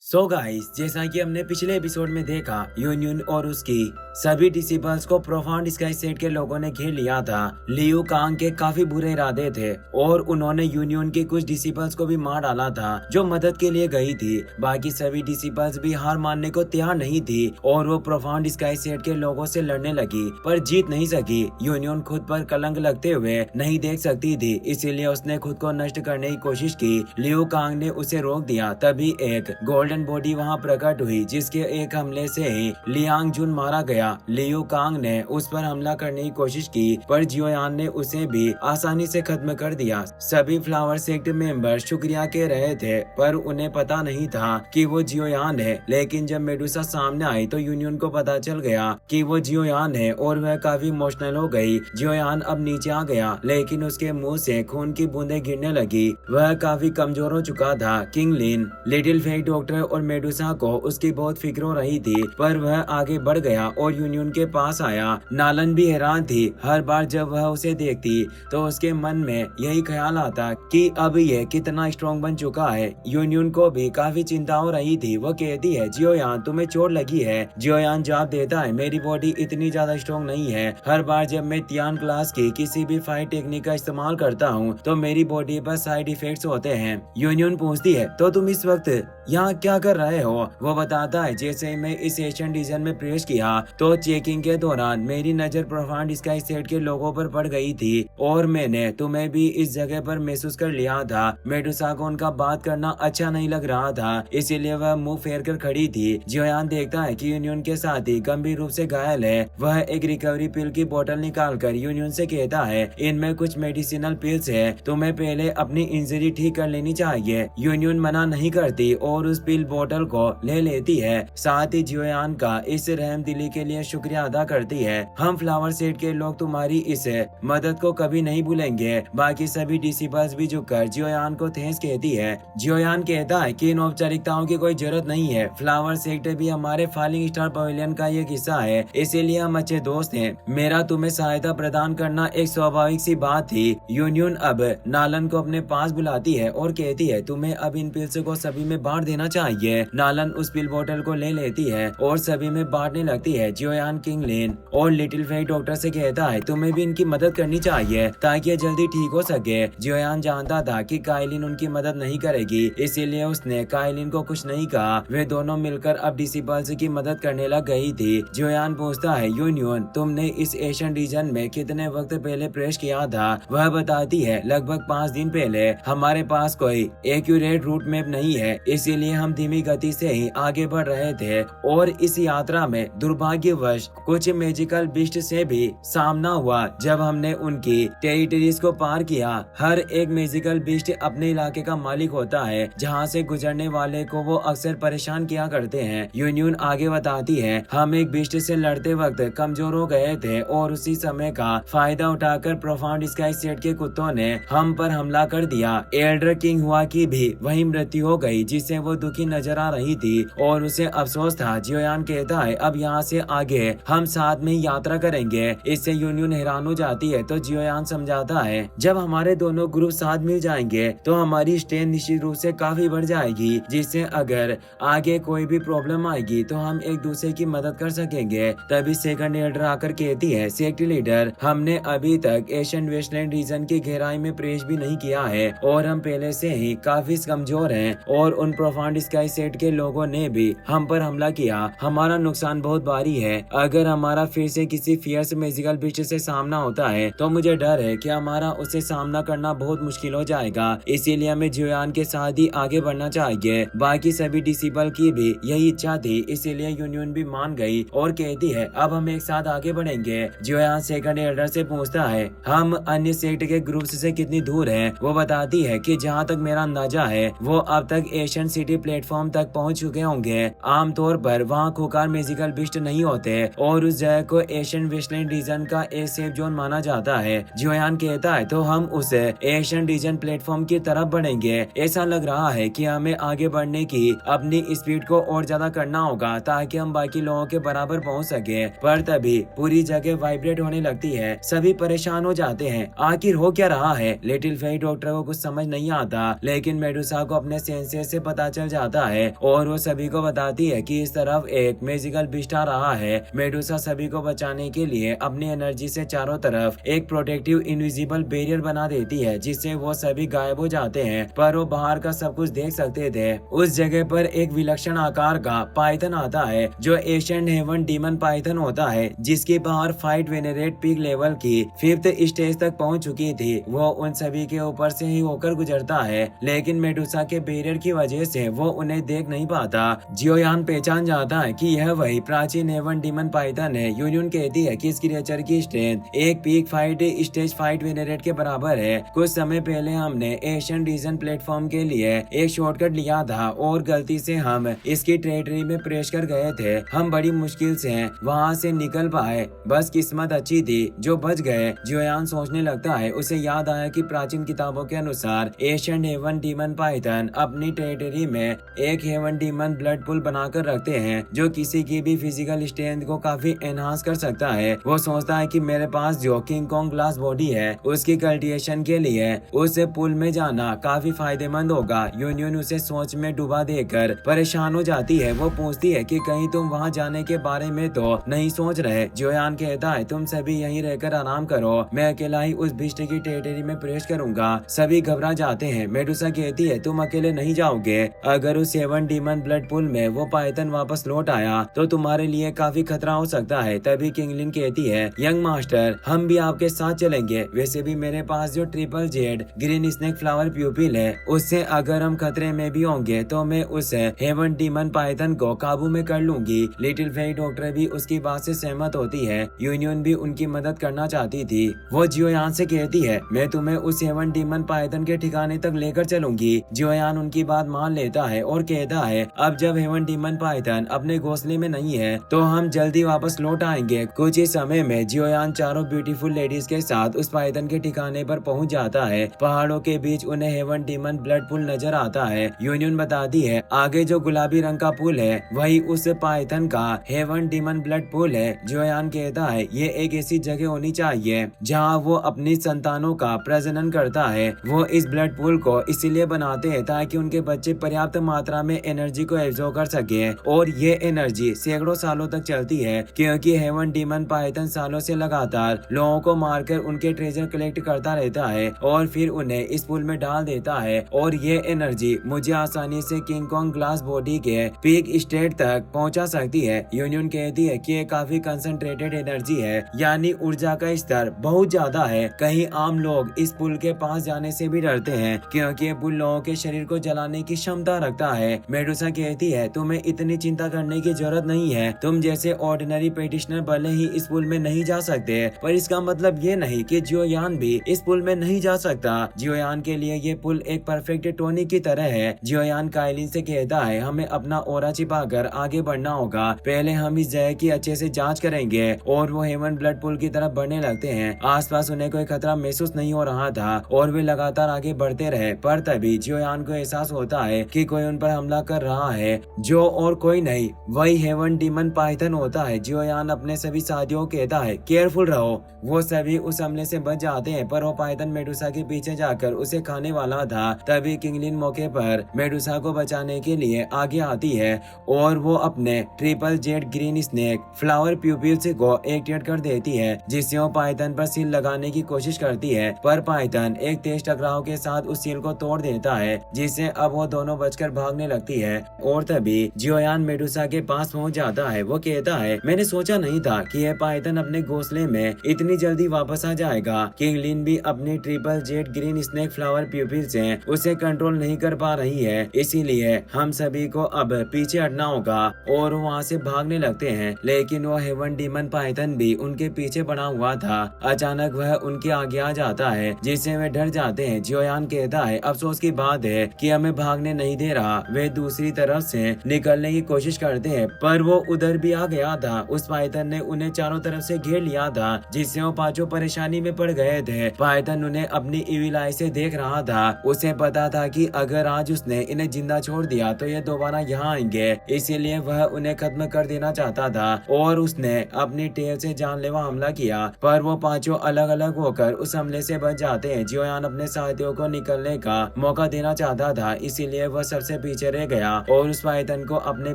So guys, जैसा कि हमने पिछले एपिसोड में देखा, यूनियन और उसकी सभी डिसिपल्स को प्रोफाउंड स्काई सेट के लोगों ने घेर लिया था। लियू कांग के काफी बुरे इरादे थे और उन्होंने यूनियन के कुछ डिसिपल्स को भी मार डाला था जो मदद के लिए गई थी। बाकी सभी डिसिपल्स भी हार मानने को तैयार नहीं थी और वो प्रोफाउंड स्काई सेट के लोगों से लड़ने लगी, पर जीत नहीं सकी। यूनियन खुद पर कलंक लगते हुए नहीं देख सकती थी, इसीलिए उसने खुद को नष्ट करने की कोशिश की। लियू कांग ने उसे रोक दिया। तभी एक गोल्डन बॉडी वहां प्रकट हुई, जिसके एक हमले से ही लियांग जुन मारा गया। लियू कांग ने उस पर हमला करने की कोशिश की, पर जियोयान ने उसे भी आसानी से खत्म कर दिया। सभी फ्लावर सेक्ट मेंबर शुक्रिया कह रहे थे, पर उन्हें पता नहीं था कि वो जियोयान है। लेकिन जब मेडुसा सामने आई तो यूनियन को पता चल गया कि वो जियोयान है और वह काफी इमोशनल हो गई। जियोयान अब नीचे आ गया, लेकिन उसके मुंह से खून की बूंदें गिरने लगी। वह काफी कमजोर हो चुका था। किंग लिन, लिटिल फेट डॉक्टर और मेडुसा को उसकी बहुत फिक्र हो रही थी, पर वह आगे बढ़ गया और यूनियन के पास आया। नालन भी हैरान थी। हर बार जब वह उसे देखती तो उसके मन में यही ख्याल आता कि अब ये कितना स्ट्रॉन्ग बन चुका है। यूनियन को भी काफी चिंता हो रही थी। वो कहती है, जियोयान तुम्हें चोट लगी है? जियोयान जवाब देता है, मेरी बॉडी इतनी ज्यादा स्ट्रॉन्ग नहीं है। हर बार जब मैं तियान क्लास की किसी भी फाइट टेक्निक का इस्तेमाल करता हूँ तो मेरी बॉडी पर साइड इफेक्ट्स होते हैं। यूनियन पूछती है, तो तुम इस वक्त यहाँ क्या कर रहे हो? वो बताता है, जैसे मैं इस एशियन रीजन में प्रवेश किया तो चेकिंग के दौरान मेरी नजर प्रोफाउंड स्काई सेट के लोगों पर पड़ गई थी और मैंने तुम्हें भी इस जगह पर महसूस कर लिया था। मेडुसा को उनका बात करना अच्छा नहीं लग रहा था, इसीलिए वह मुंह फेर कर खड़ी थी। जियोयान देखता है कि यूनियन के साथी गंभीर रूप से घायल है। वह एक रिकवरी पिल की बोतल निकालकर यूनियन से कहता है, इनमें कुछ मेडिसिनल पिल्स है, तुम्हें पहले अपनी इंजरी ठीक कर लेनी चाहिए। यूनियन मना नहीं करती और उस पिल बोतल को ले लेती है। साथ ही जियोयान का इस रहम दिली के लिए शुक्रिया अदा करती है। हम फ्लावर सेट के लोग तुम्हारी इस मदद को कभी नहीं भूलेंगे। बाकी सभी डिसिपल्स भी झुककर जियोयान को थैंक्स कहती है। जियोयान कहता है कि इन औपचारिकताओं की कोई जरूरत नहीं है। फ्लावर सेक्ट भी हमारे फॉलिंग स्टार पवेलियन का एक हिस्सा है, इसीलिए हम अच्छे दोस्त हैं। मेरा तुम्हें सहायता प्रदान करना एक स्वाभाविक सी बात थी। यूनियन अब नालन को अपने पास बुलाती है और कहती है, तुम्हें अब इन पिल्स को सभी में बांट देना चाहिए। नालन उस पिल बोतल को ले लेती है और सभी में बांटने लगती है। जियोयान किंग लिन और लिटिल फेट डॉक्टर से कहता है, तुम्हें भी इनकी मदद करनी चाहिए ताकि ये जल्दी ठीक हो सके। जियोयान जानता था कि काइलिन उनकी मदद नहीं करेगी, इसीलिए उसने काइलिन को कुछ नहीं कहा। वे दोनों मिलकर अब डिसिपल्स की मदद करने लग गई थी। जियोयान पूछता है, यूनियन तुमने इस एशियन रीजन में कितने वक्त पहले प्रवेश किया था? वह बताती है, लगभग 5 दिन पहले। हमारे पास कोई एक्यूरेट रूट मैप नहीं है, इसीलिए हम धीमी गति से ही आगे बढ़ रहे थे और इस यात्रा में दुर्भाग्यवश कुछ मैजिकल बिस्ट से भी सामना हुआ। जब हमने उनकी टेरिटरीज को पार किया, हर एक मैजिकल बिस्ट अपने इलाके का मालिक होता है, जहाँ से गुजरने वाले को वो अक्सर परेशान किया करते हैं। यूनियन आगे बताती है, हम एक बिस्ट से लड़ते वक्त कमजोर हो गए थे और उसी समय का फायदा उठाकर प्रोफाउंड स्काई सेट के कुत्तों ने हम पर हमला कर दिया। एल्डर किंग हुआ की भी वही मृत्यु हो गई, जिससे वो दुखी नजर आ रही थी और उसे अफसोस था। जियोयान कहता है, अब यहाँ से आगे हम साथ में यात्रा करेंगे। इससे यूनियन हैरान हो जाती है, तो जियोयान समझाता है, जब हमारे दोनों ग्रुप साथ मिल जाएंगे तो हमारी स्ट्रेंथ निश्चित रूप से काफी बढ़ जाएगी, जिससे अगर आगे कोई भी प्रॉब्लम आएगी तो हम एक दूसरे की मदद कर सकेंगे। तभी सेकंड एल्डर आकर कहती है, सेक्ट लीडर, हमने अभी तक एशियन वेस्टलैंड रीजन की गहराई में प्रवेश भी नहीं किया है और हम पहले से ही काफी कमजोर हैं और उन प्रोफाउंड स्काई सेट के लोगों ने भी हम पर हमला किया। हमारा नुकसान बहुत भारी है। अगर हमारा फिर से किसी फियर्स मैजिकल बिस्ट से सामना होता है तो मुझे डर है कि हमारा उसे सामना करना बहुत मुश्किल हो जाएगा। इसीलिए हमें जियोयान के साथ ही आगे बढ़ना चाहिए। बाकी सभी डिसिपल की भी यही इच्छा थी, इसीलिए यूनियन भी मान गई और कहती है, अब हम एक साथ आगे बढ़ेंगे। जियोयान सेकंड एल्डर से पूछता है, हम अन्य सेक्ट के ग्रुप्स से कितनी दूर हैं? वो बताती है कि जहाँ तक मेरा अंदाजा है वो अब तक एशियन सिटी प्लेटफॉर्म तक पहुँच चुके होंगे। आमतौर पर वहाँ खुकार मैजिकल बिस्ट नहीं होते और उस जगह को एशियन वेस्टलैंड रीजन का एक सेफ जोन माना जाता है। जियोयान कहता है, तो हम उस एशियन रीजन प्लेटफॉर्म की तरफ बढ़ेंगे। ऐसा लग रहा है कि हमें आगे बढ़ने की अपनी स्पीड को और ज्यादा करना होगा ताकि हम बाकी लोगों के बराबर पहुंच सके। पर तभी पूरी जगह वाइब्रेट होने लगती है। सभी परेशान हो जाते हैं, आखिर हो क्या रहा है? लिटिल फेट डॉक्टर को कुछ समझ नहीं आता, लेकिन मेडुसा को अपने सेंसेस से पता चल जाता आता है और वो सभी को बताती है कि इस तरफ एक मैजिकल बीस्ट आ रहा है। मेडुसा सभी को बचाने के लिए अपनी एनर्जी से चारों तरफ एक प्रोटेक्टिव इनविजिबल बैरियर बना देती है, जिससे वो सभी गायब हो जाते हैं, पर वो बाहर का सब कुछ देख सकते थे। उस जगह पर एक विलक्षण आकार का पाइथन आता है जो एशियंट हेवन डीमन पाइथन होता है, जिसकी बाहर फाइट वेनेरेट पीक लेवल की 5th स्टेज तक पहुंच चुकी थी। वो उन सभी के ऊपर से ही होकर गुजरता है, लेकिन मेडुसा के बैरियर की वजह से वो उन्हें देख नहीं पाता। जियोयान पहचान जाता है कि यह वही प्राचीन हेवन डीमन पाइथन है। यूनियन कहती है कि इस क्रिएचर की स्ट्रेंथ एक पीक फाइट स्टेज फाइट वेनेरेट के बराबर है। कुछ समय पहले हमने एशियन रीजन प्लेटफॉर्म के लिए एक शॉर्टकट लिया था और गलती से हम इसकी टेरिटरी में प्रवेश कर गए थे। हम बड़ी मुश्किल से वहां से निकल पाए, बस किस्मत अच्छी थी जो बच गए। जियोयान सोचने लगता है, उसे याद आया कि प्राचीन किताबों के अनुसार एशियन हेवन डीमन पाइथन अपनी टेरिटरी में एक हेवन डीमन ब्लड पूल बनाकर रखते हैं जो किसी की भी फिजिकल स्ट्रेंथ को काफी एनहांस कर सकता है। वो सोचता है कि मेरे पास जो किंग कॉन्ग ग्लास बॉडी है उसकी कल्टिवेशन के लिए उस पुल में जाना काफी फायदेमंद होगा। यूनियन उसे सोच में डूबा देकर परेशान हो जाती है। वो पूछती है कि कहीं तुम वहां जाने के बारे में तो नहीं सोच रहे। जियोयान कहता है, तुम सभी यहीं रहकर आराम करो, मैं अकेला ही उस बिस्ट की टेरिटरी में प्रवेश करूंगा। सभी घबरा जाते हैं। मेडुसा कहती है, तुम अकेले नहीं जाओगे। अगर उस हेवन डीमन ब्लड पूल में वो पाइथन वापस लौट आया तो तुम्हारे लिए काफी खतरा हो सकता है। तभी किंगलिन कहती है, यंग मास्टर हम भी आपके साथ चलेंगे। वैसे भी मेरे पास जो triple Z green snake flower प्यूपिल है, उससे अगर हम खतरे में भी होंगे तो मैं उस हेवन डीमन पाइथन को काबू में कर लूंगी। लिटिल फेई डॉक्टर भी उसकी बात से सहमत होती है। यूनियन भी उनकी मदद करना चाहती थी। वो जियोयान से कहती है, मैं तुम्हें उस हेवन डीमन पाइथन के ठिकाने तक लेकर चलूंगी। जियोयान उनकी बात मान लेता है और कहता है, अब जब हेवन डीमन पाइथन अपने घोंसले में नहीं है तो हम जल्दी वापस लौट आएंगे। कुछ ही समय में जियोयान चारों ब्यूटीफुल लेडीज के साथ उस पाइथन के ठिकाने पर पहुंच जाता है। पहाड़ों के बीच उन्हें हेवन डीमन ब्लड पूल नजर आता है। यूनियन बताती है, आगे जो गुलाबी रंग का पूल है वही उस पाइथन का हेवन डीमन ब्लड पूल है। जियोयान कहता है, ये एक ऐसी जगह होनी चाहिए जहाँ वो अपनी संतानों का प्रजनन करता है। वो इस ब्लड पूल को इसीलिए बनाते हैं ताकि उनके बच्चे पर्याप्त मात्रा में एनर्जी को एब्जॉर्ब कर सके, और ये एनर्जी सैकड़ों सालों तक चलती है, क्योंकि हेवन डीमन पाइथन सालों से लगातार लोगों को मारकर उनके ट्रेजर कलेक्ट करता रहता है और फिर उन्हें इस पूल में डाल देता है। और ये एनर्जी मुझे आसानी से किंग कॉन्ग ग्लास बॉडी के पीक स्टेट तक पहुंचा सकती है। यूनियन कहती है कि ये काफी कंसंट्रेटेड एनर्जी है, यानी ऊर्जा का स्तर बहुत ज्यादा है। कहीं आम लोग इस पुल के पास जाने से भी डरते हैं क्योंकि ये पुल लोगों के शरीर को जलाने की क्षमता रखता है। मेडुसा कहती है, तुम्हें इतनी चिंता करने की जरूरत नहीं है। तुम जैसे ऑर्डिनरी पेटिशनर भले ही इस पुल में नहीं जा सकते, पर इसका मतलब ये नहीं कि जियोयान भी इस पुल में नहीं जा सकता। जियोयान के लिए ये पुल एक परफेक्ट टॉनिक की तरह है। जियोयान काइलिन से कहता है, हमें अपना ऑरा छिपाकर आगे बढ़ना होगा। पहले हम इस जगह की अच्छे से जांच करेंगे। और वो हेवन ब्लड पूल की तरफ बढ़ने लगते हैं। आसपास उन्हें कोई खतरा महसूस नहीं हो रहा था और वे लगातार आगे बढ़ते रहे, पर तभी जियोयान को एहसास होता है कि कोई उन पर हमला कर रहा है, जो और कोई नहीं वही हेवन डीमन पाइथन होता है। जियोयान अपने सभी साथियों को कहता है, केयरफुल रहो। वो सभी उस हमले से बच जाते हैं, पर वो पाइथन मेडुसा के पीछे जाकर उसे खाने वाला था। तभी किंगलिन मौके पर मेडुसा को बचाने के लिए आगे आती है और वो अपने triple Z green snake flower pupils को एक्टिवेट कर देती है, जिससे वो पाइथन पर सील लगाने की कोशिश करती है, पर पाइथन एक तेज टकराव के साथ उस सील को तोड़ देता है, जिससे अब वो दोनों बचकर भागने लगती है। और तभी जियोयान मेडुसा के पास पहुंच जाता है। वो कहता है, मैंने सोचा नहीं था कि यह पाइथन अपने घोंसले में इतनी जल्दी वापस आ जाएगा। किंगलिन भी अपनी triple Z green snake flower प्यूपिल से उसे कंट्रोल नहीं कर पा रही है, इसीलिए हम सभी को अब पीछे हटना होगा। और वहाँ से भागने लगते हैं, लेकिन वो हेवन डीमन पाइथन भी उनके पीछे बना हुआ था। अचानक वह उनके आगे आ जाता है, जिससे वे डर जाते हैं। जियोयान कहता है, अफसोस की बात है कि हमें भागने नहीं दे रहा। वे दूसरी तरफ से निकलने की कोशिश करते हैं, पर वो उधर भी आ गया था। उस पाइथन ने उन्हें चारों तरफ से घेर लिया था, जिससे वो पांचों परेशानी में पड़ गए थे। पाइथन उन्हें अपनी इविल आई से देख रहा था। उसे पता था कि अगर आज उसने इन्हें जिंदा छोड़ दिया तो ये दोबारा यहाँ आएंगे, इसीलिए वह उन्हें खत्म कर देना चाहता था और उसने अपनी टेल से जानलेवा हमला किया। पर वो पांचों अलग अलग होकर उस हमले से बच जाते हैं। जियोयान अपने साथियों को निकलने का मौका देना चाहता था, इसीलिए वह सबसे पीछे रह गया और उस पाइथन को अपने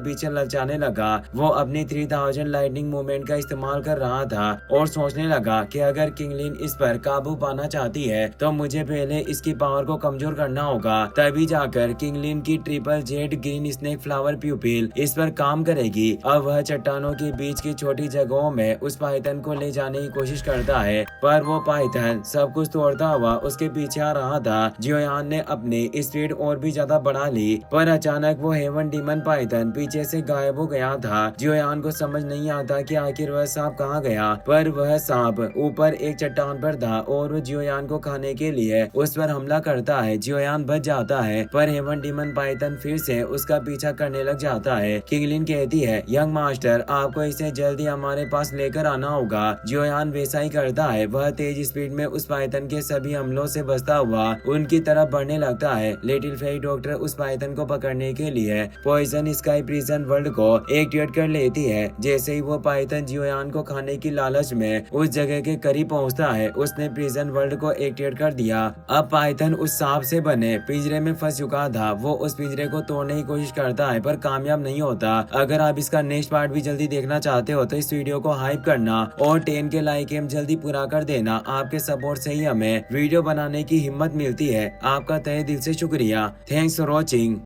पीछे ललचाने लगा। वो अपनी 3000 लाइटनिंग मूवमेंट का इस्तेमाल कर रहा था और सोचने लगा कि अगर किंगलिन इस पर काबू पाना चाहती है तो मुझे पहले इसकी पावर को कमजोर करना होगा, तभी जाकर किंगलिन की triple Z green snake flower प्यूपिल इस पर काम करेगी। अब वह चट्टानों के बीच की छोटी जगहों में उस पाइथन को ले जाने की कोशिश करता है, पर वो पाइथन सब कुछ तोड़ता हुआ उसके पीछे आ रहा था। जियोयान ने अपनी स्पीड और भी ज्यादा बढ़ा ली, पर अचानक वो हेवन डीमन पाइथन पीछे से गायब हो गया था। जियोयान को समझ नहीं आता कि आखिर वह सांप कहाँ गया, पर वह सांप ऊपर एक चट्टान पर था और वो जियोयान को खाने के लिए उस पर हमला करता है। जियोयान बच जाता है, पर हेवन डीमन पाइथन फिर से उसका पीछा करने लग जाता है। किंगलिन कहती है, यंग मास्टर, आपको इसे जल्दी हमारे पास लेकर आना होगा। जियोयान वैसा ही करता है। वह तेज स्पीड में उस पाइथन के सभी हमलों से बचता हुआ उनकी तरफ बढ़ने लगता है। लिटिल फेरी डॉक्टर उस पाइथन को पकड़ने के लिए पॉइजन स्काई प्रिजन वर्ल्ड को एक्टिवेट कर लेती है। जैसे ही वो पाइथन जियोयान को खाने की लालच में उस जगह के करीब पहुंचता है, उसने प्रिजन वर्ल्ड को एक्टिवेट कर दिया। अब पाइथन उस सांप से बने पिंजरे में फंस चुका था। वो उस पिंजरे को तोड़ने की कोशिश करता है, पर कामयाब नहीं होता। अगर आप इसका नेक्स्ट पार्ट भी जल्दी देखना चाहते हो तो इस वीडियो को हाइप करना और 10 के लाइक एम जल्दी पूरा कर देना। आपके सपोर्ट से ही हमें वीडियो बनाने की हिम्मत मिलती है। आपका तहे दिल से शुक्रिया। Thanks for watching.